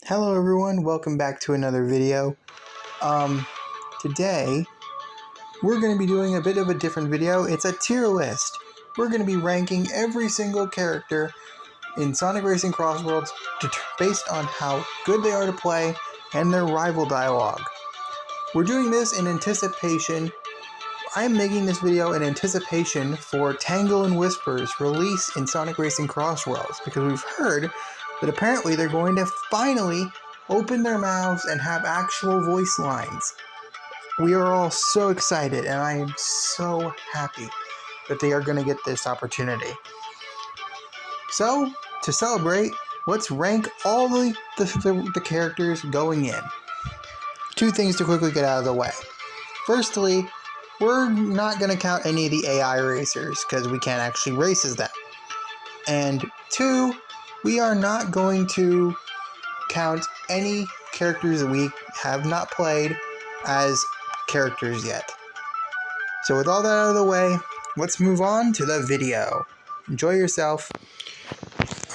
Hello everyone, welcome back to another video. Today we're going to be doing a bit of a different video. It's a tier list. We're going to be ranking every single character in Sonic Racing CrossWorlds based on how good they are to play and their rival dialogue. We're doing this in anticipation. I'm making this video in anticipation for Tangle and Whisper's release in Sonic Racing CrossWorlds, because we've heard that apparently they're going to finally open their mouths and have actual voice lines. We are all so excited, and I am so happy that they are going to get this opportunity. So, to celebrate, let's rank all the characters going in. Two things to quickly get out of the way. Firstly, we're not going to count any of the AI racers because we can't actually race as them. And two, we are not going to count any characters that we have not played as characters yet. So with all that out of the way, let's move on to the video. Enjoy yourself.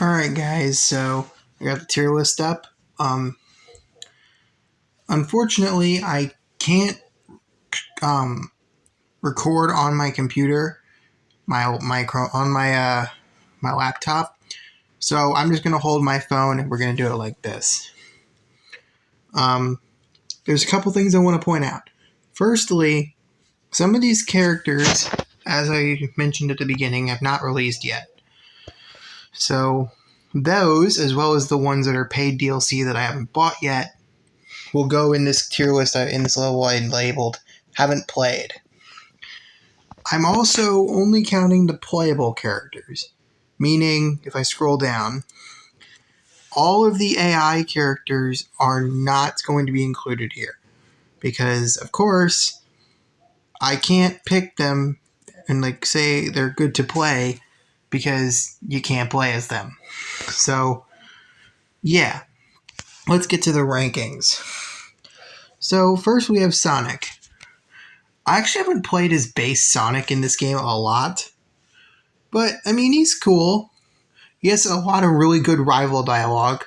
Alright guys, so I got the tier list up. Unfortunately, I can't record on my computer, my laptop. So I'm just going to hold my phone and we're going to do it like this. There's a couple things I want to point out. Firstly, some of these characters, as I mentioned at the beginning, have not released yet. So those, as well as the ones that are paid DLC that I haven't bought yet, will go in this tier list, in this level I labeled haven't played. I'm also only counting the playable characters. Meaning, if I scroll down, all of the AI characters are not going to be included here. Because, of course, I can't pick them and say they're good to play because you can't play as them. So, yeah. Let's get to the rankings. So, first we have Sonic. I actually haven't played as base Sonic in this game a lot. But, I mean, he's cool. He has a lot of really good rival dialogue.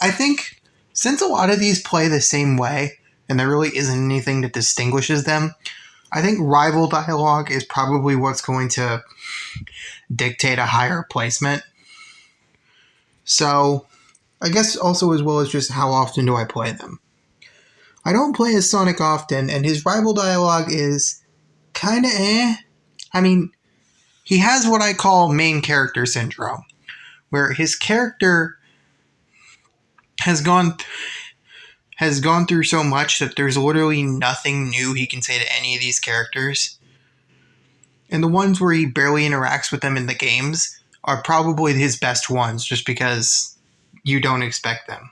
I think, since a lot of these play the same way, and there really isn't anything that distinguishes them, I think rival dialogue is probably what's going to dictate a higher placement. So, I guess also as well as just how often do I play them. I don't play as Sonic often, and his rival dialogue is kinda eh. I mean, he has what I call main character syndrome, where his character has gone through so much that there's literally nothing new he can say to any of these characters. And the ones where he barely interacts with them in the games are probably his best ones, just because you don't expect them.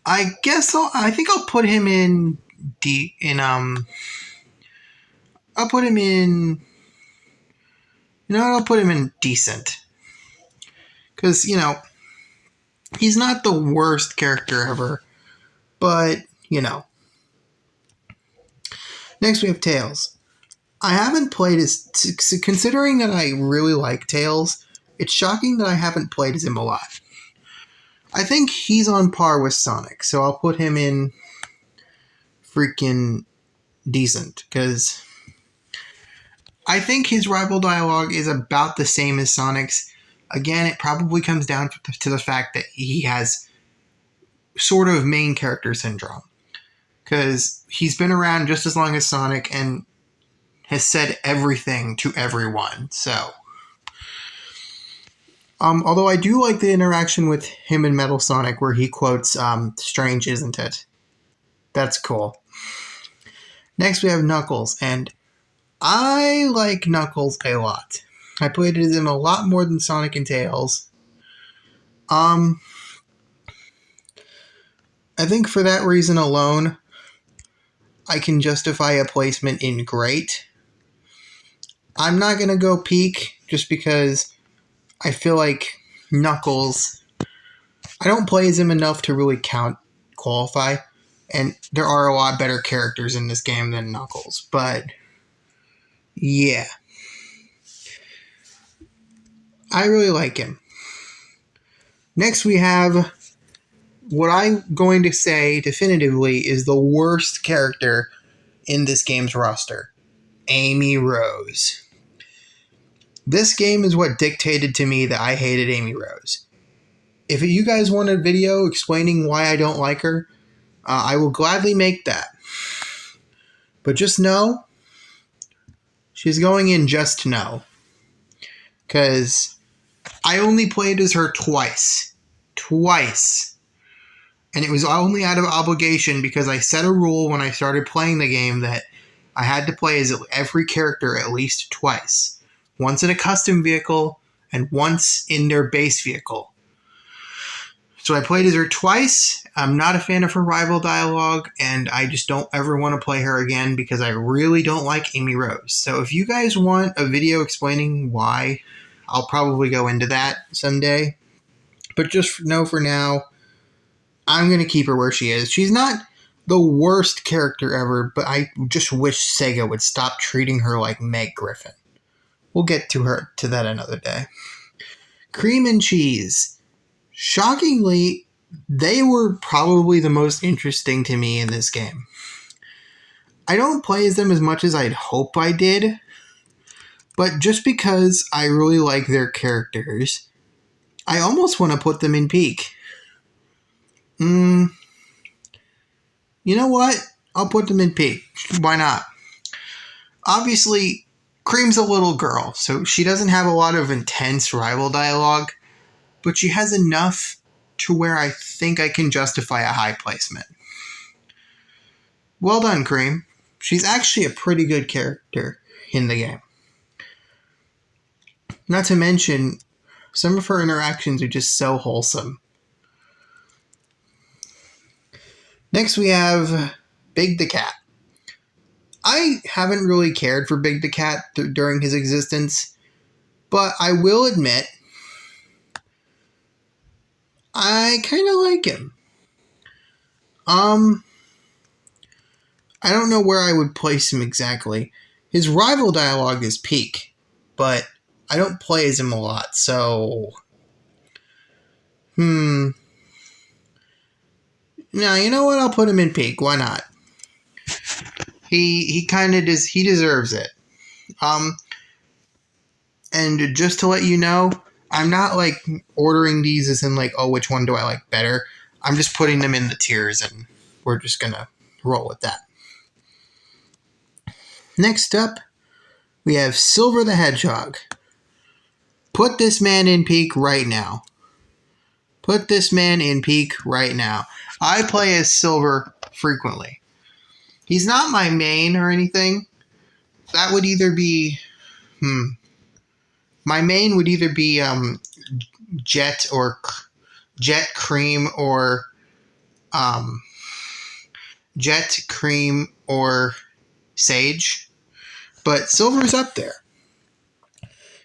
I guess I think I'll put him in I'll put him in. I'll put him in decent. Because, he's not the worst character ever. But, Next we have Tails. I haven't played as... Considering that I really like Tails, it's shocking that I haven't played as him a lot. I think he's on par with Sonic, so I'll put him in freaking decent. Because I think his rival dialogue is about the same as Sonic's. Again, it probably comes down to the fact that he has sort of main character syndrome. Because he's been around just as long as Sonic and has said everything to everyone. So, although I do like the interaction with him and Metal Sonic where he quotes, "Strange, isn't it?" That's cool. Next we have Knuckles, and I like Knuckles a lot. I played as him a lot more than Sonic and Tails. I think for that reason alone, I can justify a placement in Great. I'm not going to go peak just because I feel like Knuckles, I don't play as him enough to really qualify. And there are a lot better characters in this game than Knuckles. But, yeah. I really like him. Next we have what I'm going to say definitively is the worst character in this game's roster, Amy Rose. This game is what dictated to me that I hated Amy Rose. If you guys want a video explaining why I don't like her, I will gladly make that. But just know, she's going in just to know. Because I only played as her twice. Twice. And it was only out of obligation because I set a rule when I started playing the game that I had to play as every character at least twice. Once in a custom vehicle and once in their base vehicle. So I played as her twice. I'm not a fan of her rival dialogue, and I just don't ever want to play her again because I really don't like Amy Rose. So if you guys want a video explaining why, I'll probably go into that someday. But just know for now, I'm going to keep her where she is. She's not the worst character ever, but I just wish Sega would stop treating her like Meg Griffin. We'll get to that another day. Cream and cheese. Shockingly, they were probably the most interesting to me in this game. I don't play as them as much as I'd hope I did, but just because I really like their characters, I almost want to put them in peak. You know what? I'll put them in peak. Why not? Obviously, Cream's a little girl, so she doesn't have a lot of intense rival dialogue, but she has enough to where I think I can justify a high placement. Well done, Cream. She's actually a pretty good character in the game. Not to mention, some of her interactions are just so wholesome. Next we have Big the Cat. I haven't really cared for Big the Cat during his existence, but I will admit, I kind of like him. I don't know where I would place him exactly. His rival dialogue is peak, but I don't play as him a lot, so... Now, you know what? I'll put him in peak. Why not? He kind of does. He deserves it. And just to let you know, I'm not like ordering these as in like, oh, which one do I like better? I'm just putting them in the tiers, and we're just gonna roll with that. Next up, we have Silver the Hedgehog. Put this man in peak right now. Put this man in peak right now. I play as Silver frequently. He's not my main or anything. That would either be... My main would either be Jet or Jet Cream or Jet Cream or Sage. But Silver's up there.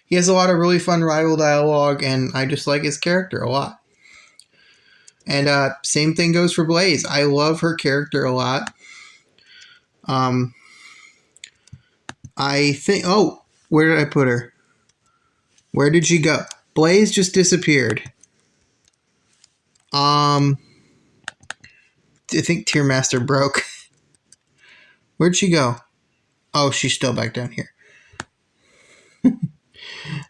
He has a lot of really fun rival dialogue, and I just like his character a lot. And same thing goes for Blaze. I love her character a lot. I think... Oh, where did I put her? Where did she go? Blaze just disappeared. I think Tier Master broke. Where'd she go? Oh, she's still back down here.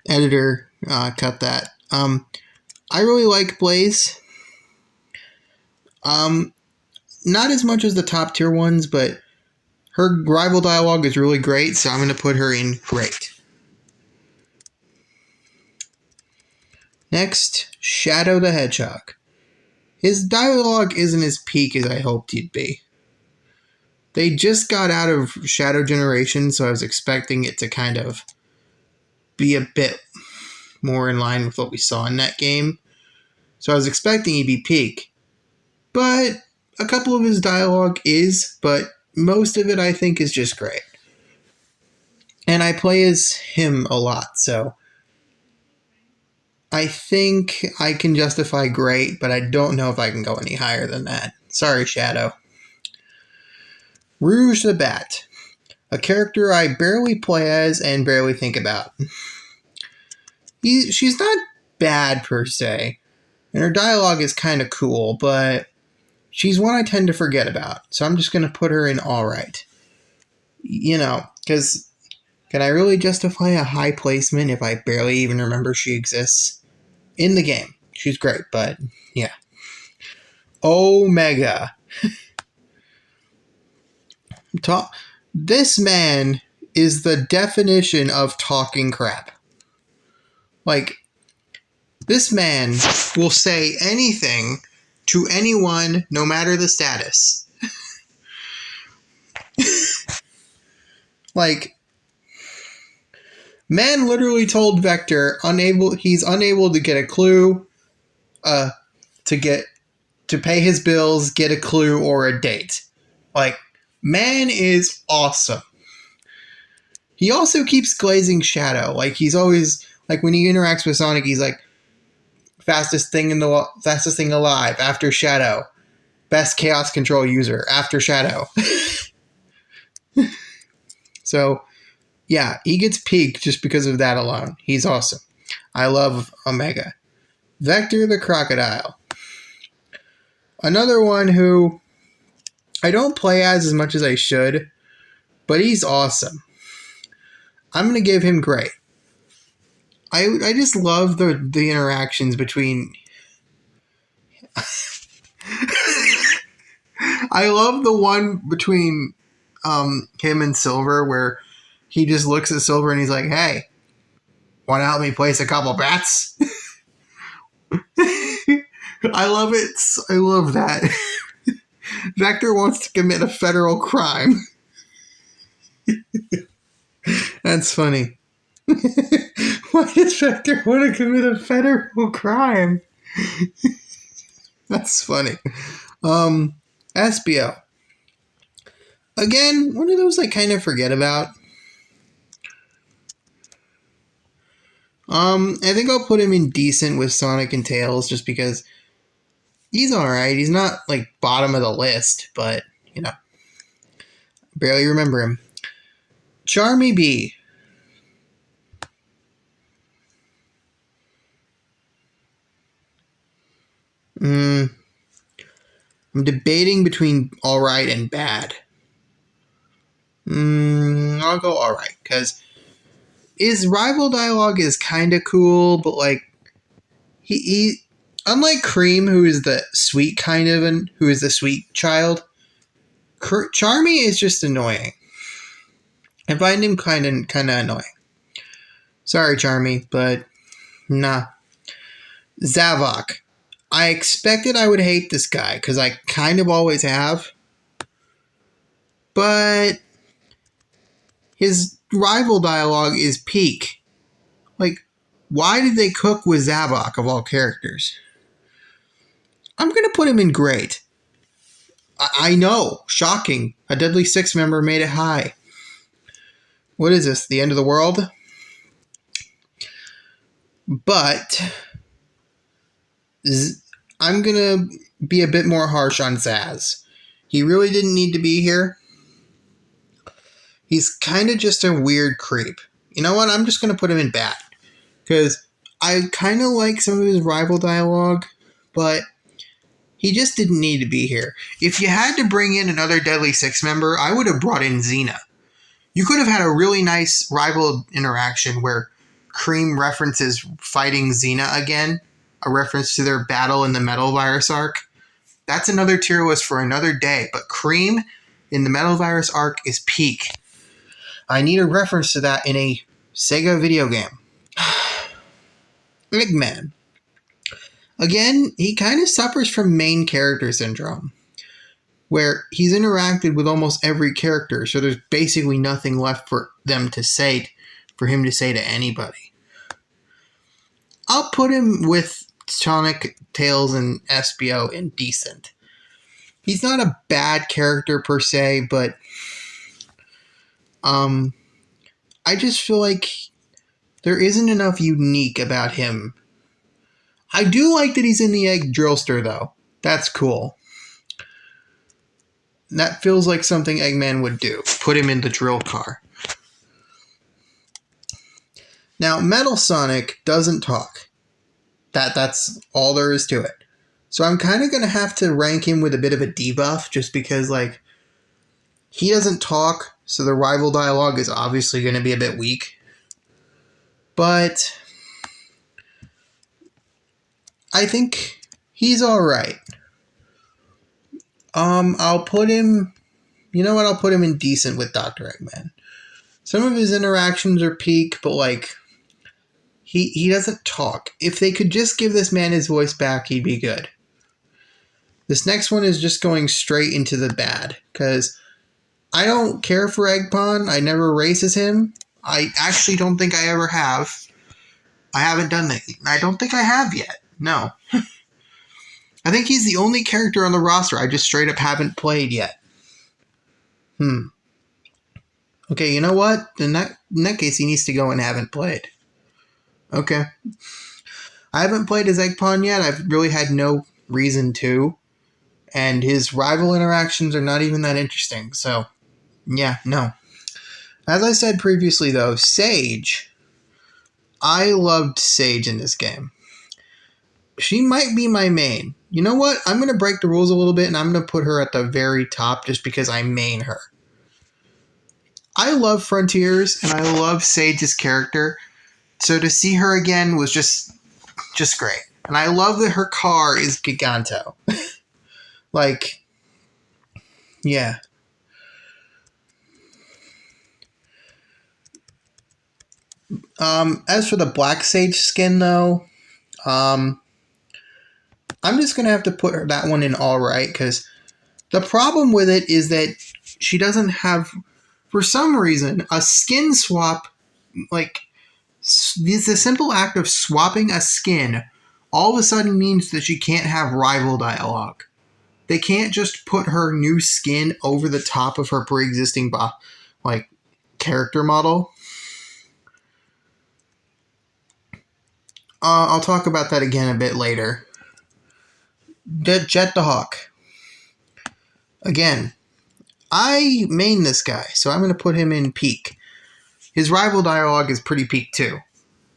Editor, cut that. I really like Blaze. Not as much as the top tier ones, but her rival dialogue is really great, so I'm going to put her in great. Next, Shadow the Hedgehog. His dialogue isn't as peak as I hoped he'd be. They just got out of Shadow Generation, so I was expecting it to kind of be a bit more in line with what we saw in that game. So I was expecting he'd be peak. But a couple of his dialogue is, but most of it I think is just great. And I play as him a lot, so I think I can justify great, but I don't know if I can go any higher than that. Sorry, Shadow. Rouge the Bat. A character I barely play as and barely think about. She's not bad per se, and her dialogue is kind of cool, but she's one I tend to forget about. So I'm just going to put her in all right. You know, because can I really justify a high placement if I barely even remember she exists? In the game, she's great, but yeah. Omega. This man is the definition of talking crap. Like, this man will say anything to anyone, no matter the status. Like, man literally told Vector he's unable to get a clue, to pay his bills, get a clue, or a date. Like, man is awesome. He also keeps glazing Shadow. Like, he's always, like, when he interacts with Sonic, he's like, fastest thing alive, after Shadow. Best Chaos Control user, after Shadow. So, yeah, he gets peaked just because of that alone. He's awesome. I love Omega. Vector the Crocodile. Another one who I don't play as much as I should, but he's awesome. I'm going to give him great. I just love the interactions between... I love the one between him and Silver where he just looks at Silver and he's like, hey, want to help me place a couple bets? I love it. I love that. Vector wants to commit a federal crime. That's funny. Why does Vector want to commit a federal crime? That's funny. Espio. Again, one of those I kind of forget about. I think I'll put him in decent with Sonic and Tails just because he's alright. He's not, like, bottom of the list, but, you know. Barely remember him. Charmy B. I'm debating between alright and bad. I'll go alright, because his rival dialogue is kind of cool, but, like, he unlike Cream, who is the sweet kind of, and who is the sweet child, Charmy is just annoying. I find him kind of annoying. Sorry, Charmy, but nah. Zavok. I expected I would hate this guy, because I kind of always have. But his rival dialogue is peak. Like, why did they cook with Zavok of all characters? I'm going to put him in great. I know. Shocking. A Deadly Six member made it high. What is this? The end of the world? But I'm going to be a bit more harsh on Zaz. He really didn't need to be here. He's kind of just a weird creep. You know what? I'm just going to put him in bad. Because I kind of like some of his rival dialogue, but he just didn't need to be here. If you had to bring in another Deadly Six member, I would have brought in Xena. You could have had a really nice rival interaction where Cream references fighting Xena again, a reference to their battle in the Metal Virus arc. That's another tier list for another day, but Cream in the Metal Virus arc is peak. I need a reference to that in a Sega video game. Eggman. Again, he kind of suffers from main character syndrome, where he's interacted with almost every character, so there's basically nothing left for him to say to anybody. I'll put him with Sonic, Tails, and Espio in decent. He's not a bad character per se, but I just feel like there isn't enough unique about him. I do like that he's in the Egg Drillster, though. That's cool. That feels like something Eggman would do. Put him in the drill car. Now, Metal Sonic doesn't talk. That's all there is to it. So I'm kind of going to have to rank him with a bit of a debuff just because, like, he doesn't talk, so the rival dialogue is obviously going to be a bit weak. But I think he's alright. I'll put him... You know what? I'll put him in decent with Dr. Eggman. Some of his interactions are peak, but, like, he doesn't talk. If they could just give this man his voice back, he'd be good. This next one is just going straight into the bad, because I don't care for Eggpon. I never race as him. I actually don't think I ever have. I haven't done that. I don't think I have yet. No. I think he's the only character on the roster I just straight up haven't played yet. Okay, you know what? In that case, he needs to go and haven't played. Okay. I haven't played as Eggpon yet. I've really had no reason to. And his rival interactions are not even that interesting. So, yeah, no. As I said previously, though, Sage. I loved Sage in this game. She might be my main. You know what? I'm going to break the rules a little bit, and I'm going to put her at the very top just because I main her. I love Frontiers, and I love Sage's character. So to see her again was just great. And I love that her car is Giganto. Like, yeah. As for the Black Sage skin, though, I'm just going to have to put that one in alright, because the problem with it is that she doesn't have, for some reason, a skin swap. Like, the simple act of swapping a skin all of a sudden means that she can't have rival dialogue. They can't just put her new skin over the top of her pre-existing character model. I'll talk about that again a bit later. Jet the Hawk. Again, I main this guy, so I'm going to put him in peak. His rival dialogue is pretty peak too.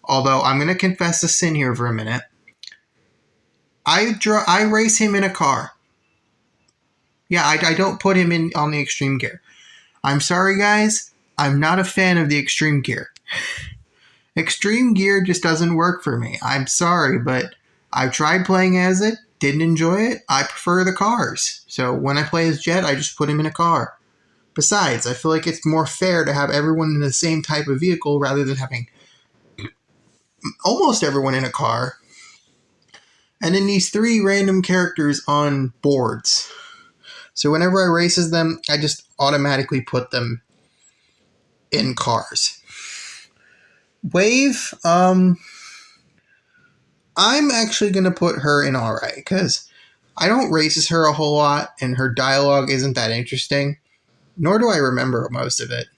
Although, I'm going to confess a sin here for a minute. I race him in a car. Yeah, I don't put him in on the extreme gear. I'm sorry, guys. I'm not a fan of the extreme gear. Extreme gear just doesn't work for me. I'm sorry, but I've tried playing as it, didn't enjoy it. I prefer the cars. So when I play as Jet, I just put him in a car. Besides, I feel like it's more fair to have everyone in the same type of vehicle rather than having almost everyone in a car. And then these 3 random characters on boards. So whenever I race as them, I just automatically put them in cars. Wave, I'm actually going to put her in alright, because I don't race as her a whole lot, and her dialogue isn't that interesting. Nor do I remember most of it.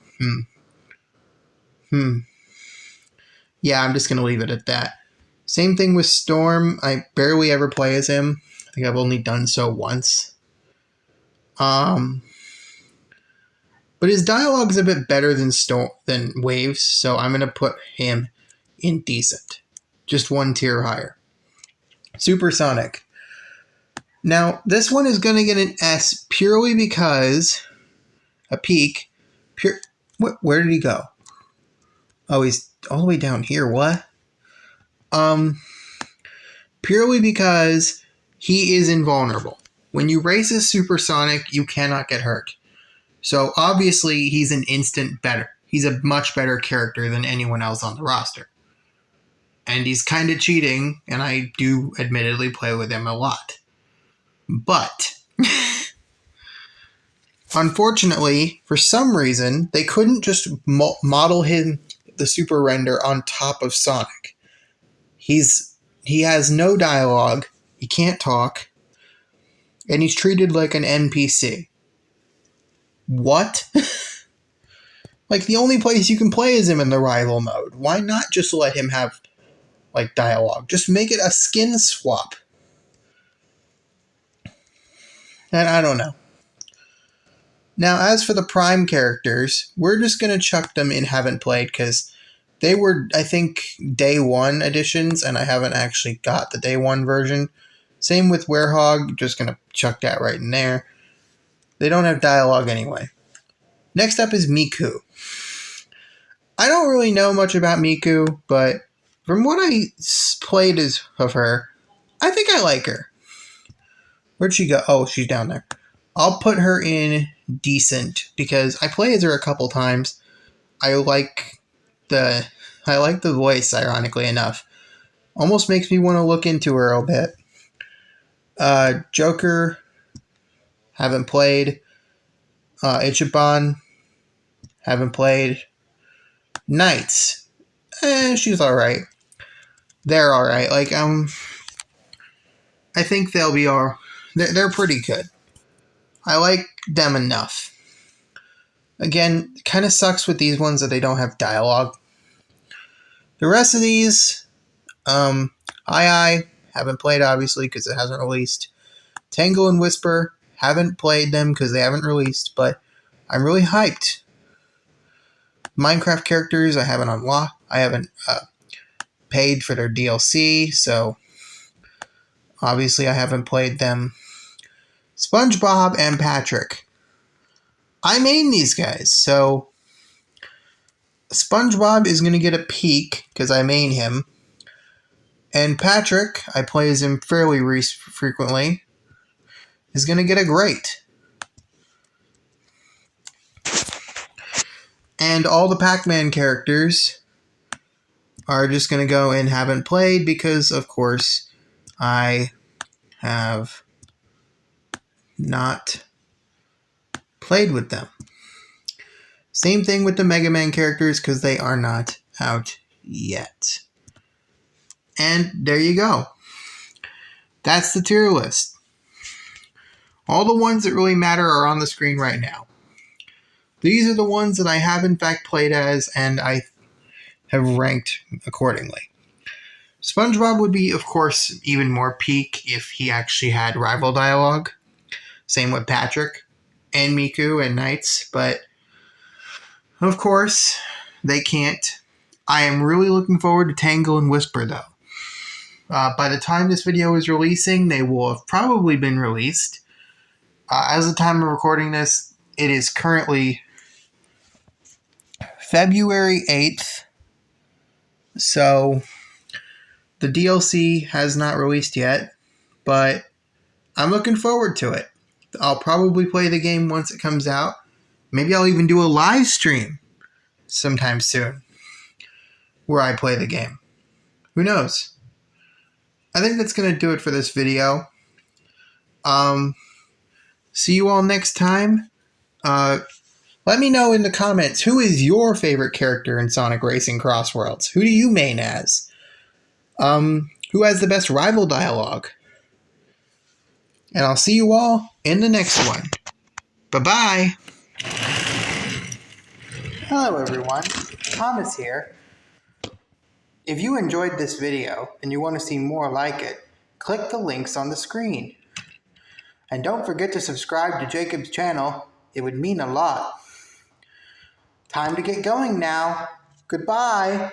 Yeah, I'm just going to leave it at that. Same thing with Storm. I barely ever play as him. I think I've only done so once. But his dialogue is a bit better than Waves, so I'm going to put him in decent. Just 1 tier higher. Supersonic. Now, this one is going to get an S purely because... A peak. Where did he go? Oh, he's all the way down here. What? Purely because he is invulnerable. When you race as Supersonic, you cannot get hurt. So obviously, he's an instant better. He's a much better character than anyone else on the roster. And he's kind of cheating, and I do admittedly play with him a lot. But... Unfortunately, for some reason, they couldn't just model him, the super render, on top of Sonic. He has no dialogue, he can't talk, and he's treated like an NPC. What? Like, the only place you can play is him in the rival mode. Why not just let him have, dialogue? Just make it a skin swap. And I don't know. Now, as for the Prime characters, we're just going to chuck them in haven't played, because they were, I think, Day 1 editions, and I haven't actually got the Day 1 version. Same with Werehog, just gonna chuck that right in there. They don't have dialogue anyway. Next up is Miku. I don't really know much about Miku, but from what I played of her, I think I like her. Where'd she go? Oh, she's down there. I'll put her in decent because I played as her a couple times. I like the voice, ironically enough. Almost makes me want to look into her a bit. Joker, haven't played. Ichiban, haven't played. Knights, she's alright. They're alright. Like, I think they'll be they're pretty good. I like them enough. Again, kind of sucks with these ones that they don't have dialogue. The rest of these, I haven't played obviously because it hasn't released. Tangle and Whisper, haven't played them because they haven't released, but I'm really hyped. Minecraft characters I haven't unlocked. I haven't paid for their DLC, so obviously I haven't played them. SpongeBob and Patrick. I main these guys, so SpongeBob is going to get a peak because I main him. And Patrick, I play as him fairly frequently, is going to get a great. And all the Pac-Man characters are just going to go and haven't played because, of course, I have not played with them. Same thing with the Mega Man characters because they are not out yet. And there you go. That's the tier list. All the ones that really matter are on the screen right now. These are the ones that I have in fact played as and I have ranked accordingly. SpongeBob would be, of course, even more peak if he actually had rival dialogue. Same with Patrick and Miku and Knights, but of course, they can't. I am really looking forward to Tangle and Whisper, though. By the time this video is releasing, they will have probably been released. As of the time of recording this, it is currently February 8th. So, the DLC has not released yet, but I'm looking forward to it. I'll probably play the game once it comes out. Maybe I'll even do a live stream sometime soon where I play the game. Who knows? I think that's going to do it for this video. See you all next time. Let me know in the comments, who is your favorite character in Sonic Racing CrossWorlds? Who do you main as? Who has the best rival dialogue? And I'll see you all in the next one. Bye-bye. Hello everyone, Thomas here. If you enjoyed this video and you want to see more like it, click the links on the screen. And don't forget to subscribe to Jacob's channel, it would mean a lot. Time to get going now. Goodbye.